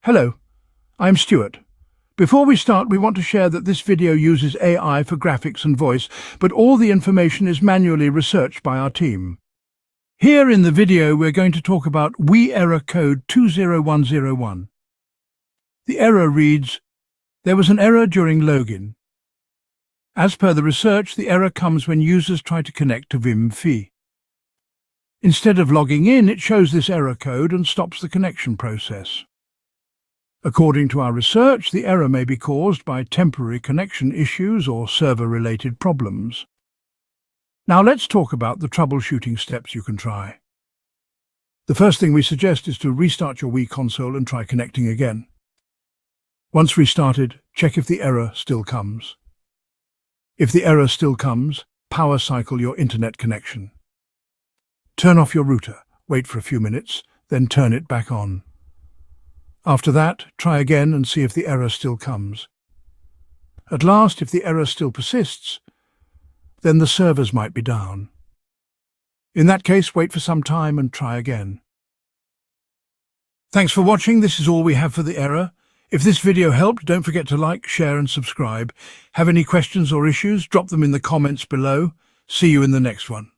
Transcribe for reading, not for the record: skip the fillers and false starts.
Hello, I'm Stuart. Before we start, we want to share that this video uses AI for graphics and voice, but all the information is manually researched by our team. Here in the video, we're going to talk about WII error code 20101. The error reads, "There was an error during login." As per the research, the error comes when users try to connect to WII. Instead of logging in, it shows this error code and stops the connection process. According to our research, the error may be caused by temporary connection issues or server-related problems. Now let's talk about the troubleshooting steps you can try. The first thing we suggest is to restart your WII console and try connecting again. Once restarted, check if the error still comes. If the error still comes, power cycle your internet connection. Turn off your router, wait for a few minutes, then turn it back on. After that, try again and see if the error still comes. At last, if the error still persists, then the servers might be down. In that case, wait for some time and try again. Thanks for watching. This is all we have for the error. If this video helped, don't forget to like, share and subscribe. Have any questions or issues? Drop them in the comments below. See you in the next one.